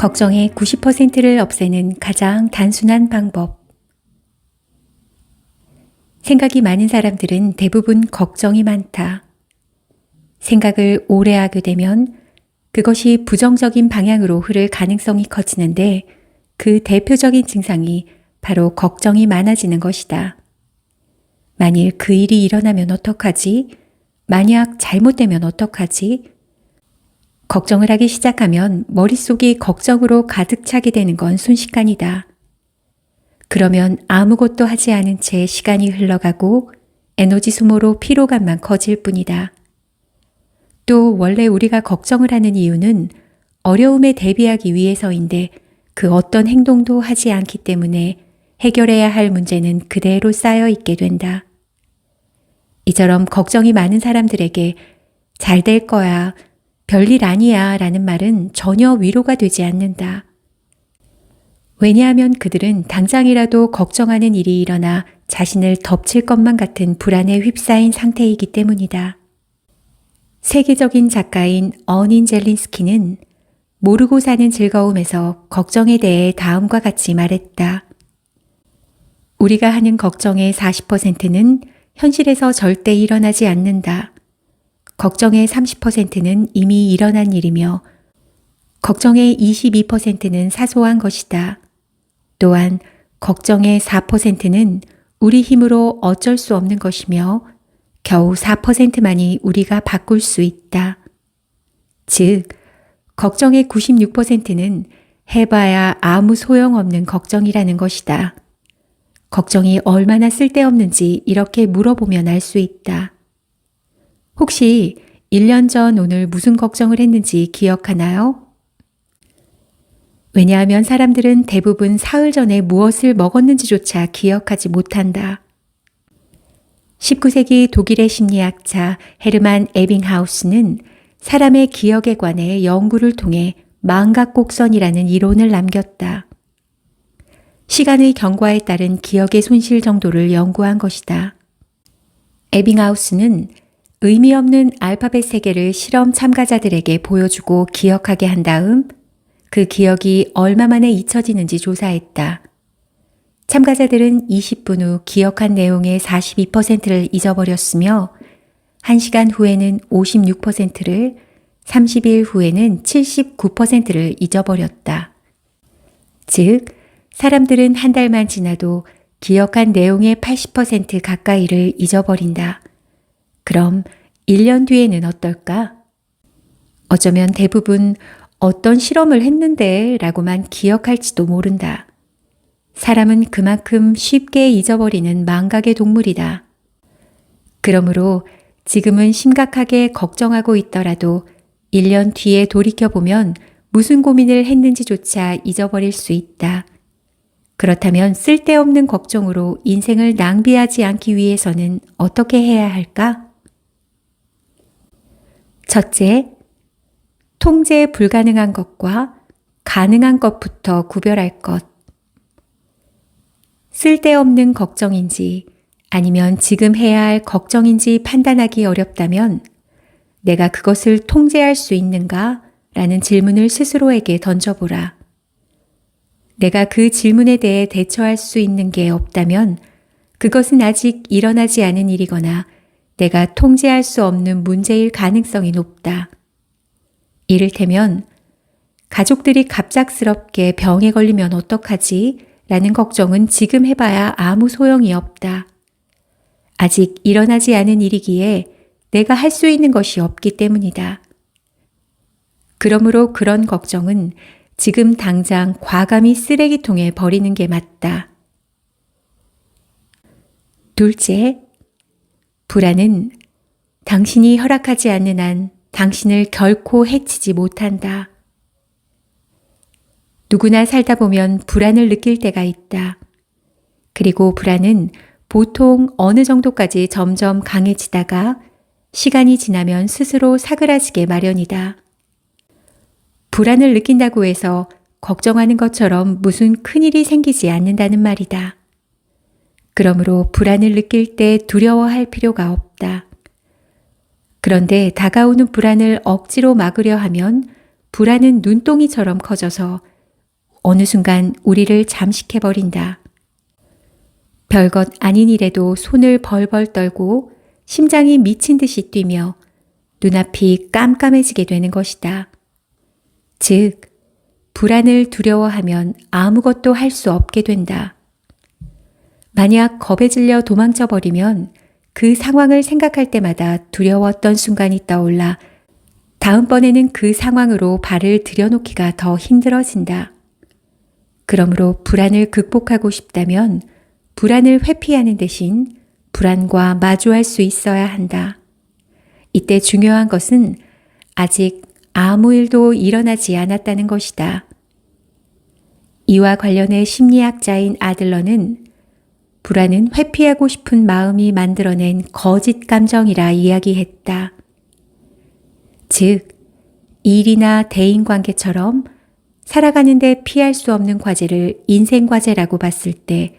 걱정의 90%를 없애는 가장 단순한 방법. 생각이 많은 사람들은 대부분 걱정이 많다. 생각을 오래 하게 되면 그것이 부정적인 방향으로 흐를 가능성이 커지는데 그 대표적인 증상이 바로 걱정이 많아지는 것이다. 만일 그 일이 일어나면 어떡하지? 만약 잘못되면 어떡하지? 걱정을 하기 시작하면 머릿속이 걱정으로 가득 차게 되는 건 순식간이다. 그러면 아무것도 하지 않은 채 시간이 흘러가고 에너지 소모로 피로감만 커질 뿐이다. 또 원래 우리가 걱정을 하는 이유는 어려움에 대비하기 위해서인데 그 어떤 행동도 하지 않기 때문에 해결해야 할 문제는 그대로 쌓여 있게 된다. 이처럼 걱정이 많은 사람들에게 잘 될 거야, 별일 아니야 라는 말은 전혀 위로가 되지 않는다. 왜냐하면 그들은 당장이라도 걱정하는 일이 일어나 자신을 덮칠 것만 같은 불안에 휩싸인 상태이기 때문이다. 세계적인 작가인 어닌 젤린스키는 모르고 사는 즐거움에서 걱정에 대해 다음과 같이 말했다. 우리가 하는 걱정의 40%는 현실에서 절대 일어나지 않는다. 걱정의 30%는 이미 일어난 일이며 걱정의 22%는 사소한 것이다. 또한 걱정의 4%는 우리 힘으로 어쩔 수 없는 것이며 겨우 4%만이 우리가 바꿀 수 있다. 즉, 걱정의 96%는 해봐야 아무 소용없는 걱정이라는 것이다. 걱정이 얼마나 쓸데없는지 이렇게 물어보면 알 수 있다. 혹시 1년 전 오늘 무슨 걱정을 했는지 기억하나요? 왜냐하면 사람들은 대부분 사흘 전에 무엇을 먹었는지조차 기억하지 못한다. 19세기 독일의 심리학자 헤르만 에빙하우스는 사람의 기억에 관해 연구를 통해 망각곡선이라는 이론을 남겼다. 시간의 경과에 따른 기억의 손실 정도를 연구한 것이다. 에빙하우스는 의미 없는 알파벳 3개를 실험 참가자들에게 보여주고 기억하게 한 다음 그 기억이 얼마 만에 잊혀지는지 조사했다. 참가자들은 20분 후 기억한 내용의 42%를 잊어버렸으며 1시간 후에는 56%를, 30일 후에는 79%를 잊어버렸다. 즉, 사람들은 한 달만 지나도 기억한 내용의 80% 가까이를 잊어버린다. 그럼 1년 뒤에는 어떨까? 어쩌면 대부분 어떤 실험을 했는데 라고만 기억할지도 모른다. 사람은 그만큼 쉽게 잊어버리는 망각의 동물이다. 그러므로 지금은 심각하게 걱정하고 있더라도 1년 뒤에 돌이켜보면 무슨 고민을 했는지조차 잊어버릴 수 있다. 그렇다면 쓸데없는 걱정으로 인생을 낭비하지 않기 위해서는 어떻게 해야 할까? 첫째, 통제 불가능한 것과 가능한 것부터 구별할 것. 쓸데없는 걱정인지 아니면 지금 해야 할 걱정인지 판단하기 어렵다면 내가 그것을 통제할 수 있는가? 라는 질문을 스스로에게 던져보라. 내가 그 질문에 대해 대처할 수 있는 게 없다면 그것은 아직 일어나지 않은 일이거나 내가 통제할 수 없는 문제일 가능성이 높다. 이를테면 가족들이 갑작스럽게 병에 걸리면 어떡하지? 라는 걱정은 지금 해봐야 아무 소용이 없다. 아직 일어나지 않은 일이기에 내가 할 수 있는 것이 없기 때문이다. 그러므로 그런 걱정은 지금 당장 과감히 쓰레기통에 버리는 게 맞다. 둘째, 불안은 당신이 허락하지 않는 한 당신을 결코 해치지 못한다. 누구나 살다 보면 불안을 느낄 때가 있다. 그리고 불안은 보통 어느 정도까지 점점 강해지다가 시간이 지나면 스스로 사그라지게 마련이다. 불안을 느낀다고 해서 걱정하는 것처럼 무슨 큰일이 생기지 않는다는 말이다. 그러므로 불안을 느낄 때 두려워할 필요가 없다. 그런데 다가오는 불안을 억지로 막으려 하면 불안은 눈동이처럼 커져서 어느 순간 우리를 잠식해버린다. 별것 아닌 일에도 손을 벌벌 떨고 심장이 미친 듯이 뛰며 눈앞이 깜깜해지게 되는 것이다. 즉, 불안을 두려워하면 아무것도 할 수 없게 된다. 만약 겁에 질려 도망쳐 버리면 그 상황을 생각할 때마다 두려웠던 순간이 떠올라 다음번에는 그 상황으로 발을 들여놓기가 더 힘들어진다. 그러므로 불안을 극복하고 싶다면 불안을 회피하는 대신 불안과 마주할 수 있어야 한다. 이때 중요한 것은 아직 아무 일도 일어나지 않았다는 것이다. 이와 관련해 심리학자인 아들러는 불안은 회피하고 싶은 마음이 만들어낸 거짓 감정이라 이야기했다. 즉, 일이나 대인관계처럼 살아가는데 피할 수 없는 과제를 인생과제라고 봤을 때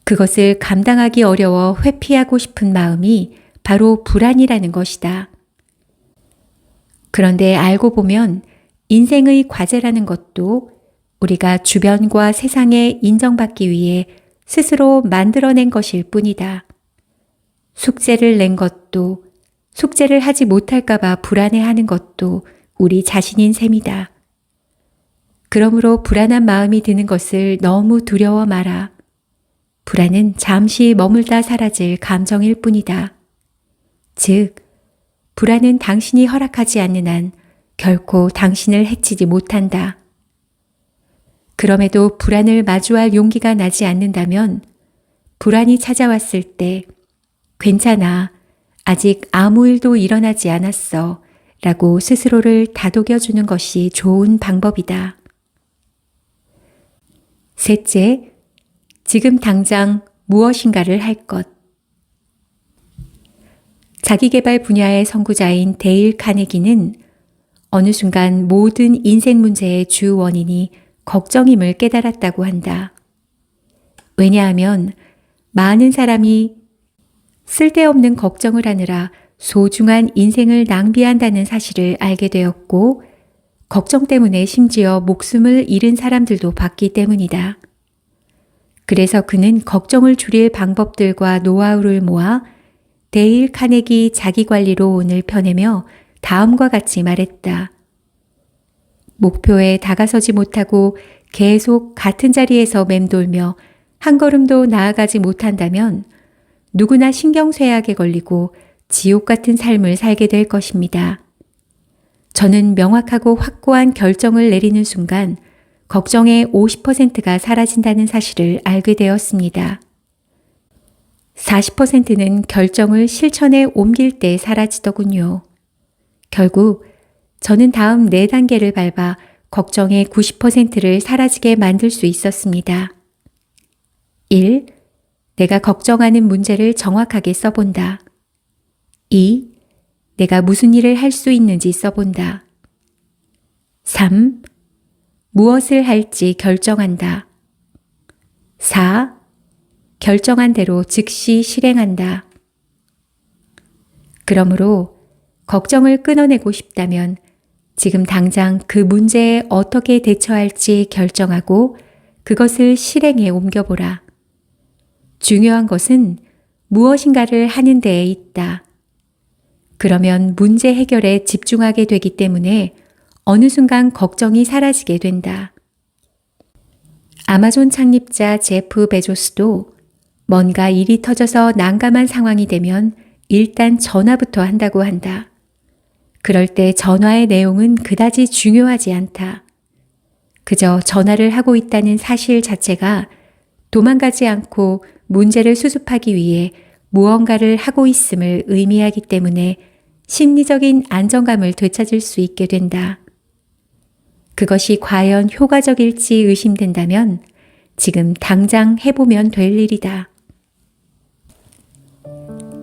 그것을 감당하기 어려워 회피하고 싶은 마음이 바로 불안이라는 것이다. 그런데 알고 보면 인생의 과제라는 것도 우리가 주변과 세상에 인정받기 위해 스스로 만들어낸 것일 뿐이다. 숙제를 낸 것도 숙제를 하지 못할까봐 불안해하는 것도 우리 자신인 셈이다. 그러므로 불안한 마음이 드는 것을 너무 두려워 마라. 불안은 잠시 머물다 사라질 감정일 뿐이다. 즉, 불안은 당신이 허락하지 않는 한 결코 당신을 해치지 못한다. 그럼에도 불안을 마주할 용기가 나지 않는다면 불안이 찾아왔을 때 괜찮아, 아직 아무 일도 일어나지 않았어 라고 스스로를 다독여주는 것이 좋은 방법이다. 셋째, 지금 당장 무엇인가를 할 것. 자기계발 분야의 선구자인 데일 카네기는 어느 순간 모든 인생 문제의 주 원인이 걱정임을 깨달았다고 한다. 왜냐하면 많은 사람이 쓸데없는 걱정을 하느라 소중한 인생을 낭비한다는 사실을 알게 되었고, 걱정 때문에 심지어 목숨을 잃은 사람들도 봤기 때문이다. 그래서 그는 걱정을 줄일 방법들과 노하우를 모아 데일 카네기 자기관리론을 펴내며 다음과 같이 말했다. 목표에 다가서지 못하고 계속 같은 자리에서 맴돌며 한 걸음도 나아가지 못한다면 누구나 신경쇠약에 걸리고 지옥 같은 삶을 살게 될 것입니다. 저는 명확하고 확고한 결정을 내리는 순간 걱정의 50%가 사라진다는 사실을 알게 되었습니다. 40%는 결정을 실천에 옮길 때 사라지더군요. 결국 저는 다음 4단계를 밟아 걱정의 90%를 사라지게 만들 수 있었습니다. 1. 내가 걱정하는 문제를 정확하게 써본다. 2. 내가 무슨 일을 할 수 있는지 써본다. 3. 무엇을 할지 결정한다. 4. 결정한 대로 즉시 실행한다. 그러므로 걱정을 끊어내고 싶다면 지금 당장 그 문제에 어떻게 대처할지 결정하고 그것을 실행에 옮겨보라. 중요한 것은 무엇인가를 하는 데에 있다. 그러면 문제 해결에 집중하게 되기 때문에 어느 순간 걱정이 사라지게 된다. 아마존 창립자 제프 베조스도 뭔가 일이 터져서 난감한 상황이 되면 일단 전화부터 한다고 한다. 그럴 때 전화의 내용은 그다지 중요하지 않다. 그저 전화를 하고 있다는 사실 자체가 도망가지 않고 문제를 수습하기 위해 무언가를 하고 있음을 의미하기 때문에 심리적인 안정감을 되찾을 수 있게 된다. 그것이 과연 효과적일지 의심된다면 지금 당장 해보면 될 일이다.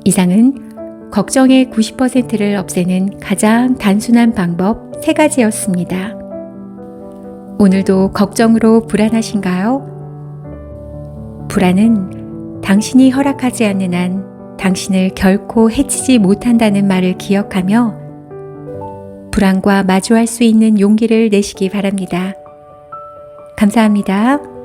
이상은 걱정의 90%를 없애는 가장 단순한 방법 3가지였습니다. 오늘도 걱정으로 불안하신가요? 불안은 당신이 허락하지 않는 한 당신을 결코 해치지 못한다는 말을 기억하며 불안과 마주할 수 있는 용기를 내시기 바랍니다. 감사합니다.